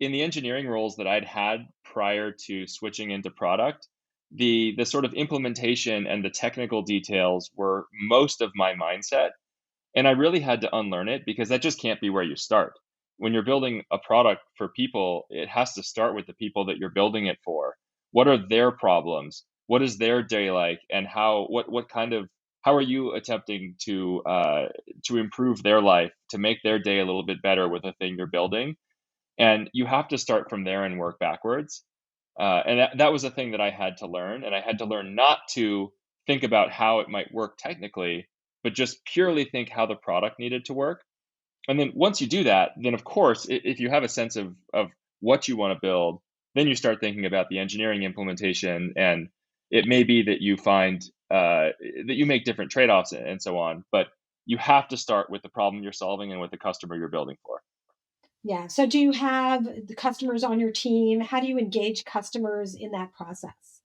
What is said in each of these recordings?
in the engineering roles that I'd had prior to switching into product, the sort of implementation and the technical details were most of my mindset. And I really had to unlearn it because that just can't be where you start. When you're building a product for people, it has to start with the people that you're building it for. What are their problems? What is their day like? And what kind of, how are you attempting to improve their life, to make their day a little bit better with the thing you're building? And you have to start from there and work backwards. And that was a thing that I had to learn. And I had to learn not to think about how it might work technically, but just purely think how the product needed to work. And then once you do that, then of course, if you have a sense of what you want to build, then you start thinking about the engineering implementation. And it may be that you find that you make different trade-offs and so on. But you have to start with the problem you're solving and with the customer you're building for. Yeah. So do you have the customers on your team? How do you engage customers in that process?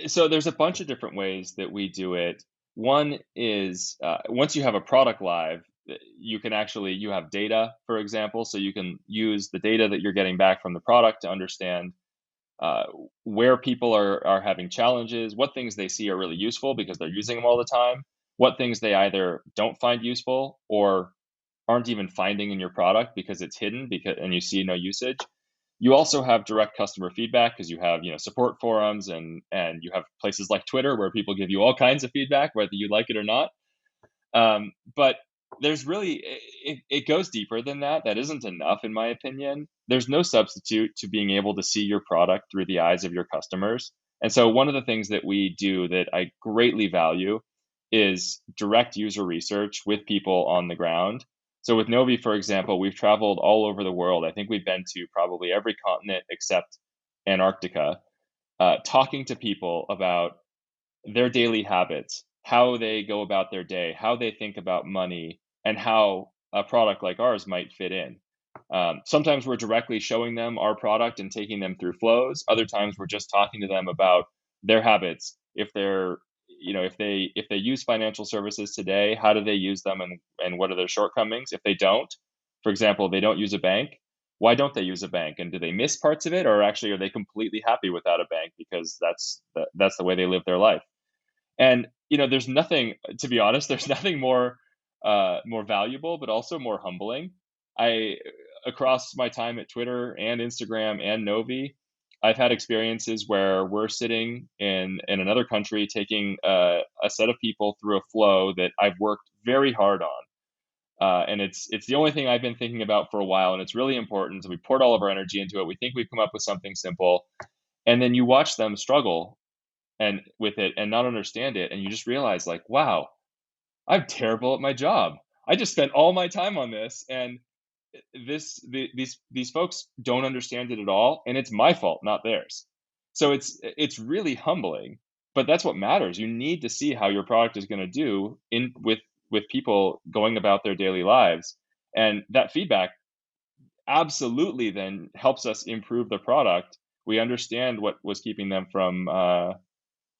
So there's a bunch of different ways that we do it. One is once you have a product live, you can actually you have data, for example, so you can use the data that you're getting back from the product to understand uh, where people are having challenges, what things they see are really useful because they're using them all the time, what things they either don't find useful or aren't even finding in your product because it's hidden because and you see no usage. You also have direct customer feedback because you have support forums and you have places like Twitter where people give you all kinds of feedback whether you like it or not. But there's really it goes deeper than that. That isn't enough in my opinion. There's no substitute to being able to see your product through the eyes of your customers. And so one of the things that we do that I greatly value is direct user research with people on the ground. So with Novi, for example, we've traveled all over the world. I think we've been to probably every continent except Antarctica, talking to people about their daily habits, how they go about their day, how they think about money, and how a product like ours might fit in. Sometimes we're directly showing them our product and taking them through flows. Other times we're just talking to them about their habits. If they're, if they use financial services today, how do they use them and what are their shortcomings? If they don't, for example, they don't use a bank. Why don't they use a bank? And do they miss parts of it, or actually are they completely happy without a bank because that's the way they live their life? And there's nothing, to be honest, there's nothing more valuable, but also more humbling. I Across my time at Twitter and Instagram and Novi, I've had experiences where we're sitting in another country taking a set of people through a flow that I've worked very hard on. And it's the only thing I've been thinking about for a while, and it's really important. So we poured all of our energy into it. We think we've come up with something simple, and then you watch them struggle and with it and not understand it, and you just realize like, wow, I'm terrible at my job. I just spent all my time on this, and these folks don't understand it at all, and it's my fault, not theirs. So it's really humbling, but that's what matters. You need to see how your product is going to do in with people going about their daily lives, and that feedback absolutely then helps us improve the product. We understand what was keeping them from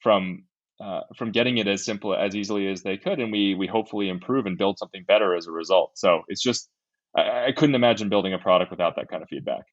from getting it as simple as easily as they could, and we hopefully improve and build something better as a result. So it's just I couldn't imagine building a product without that kind of feedback.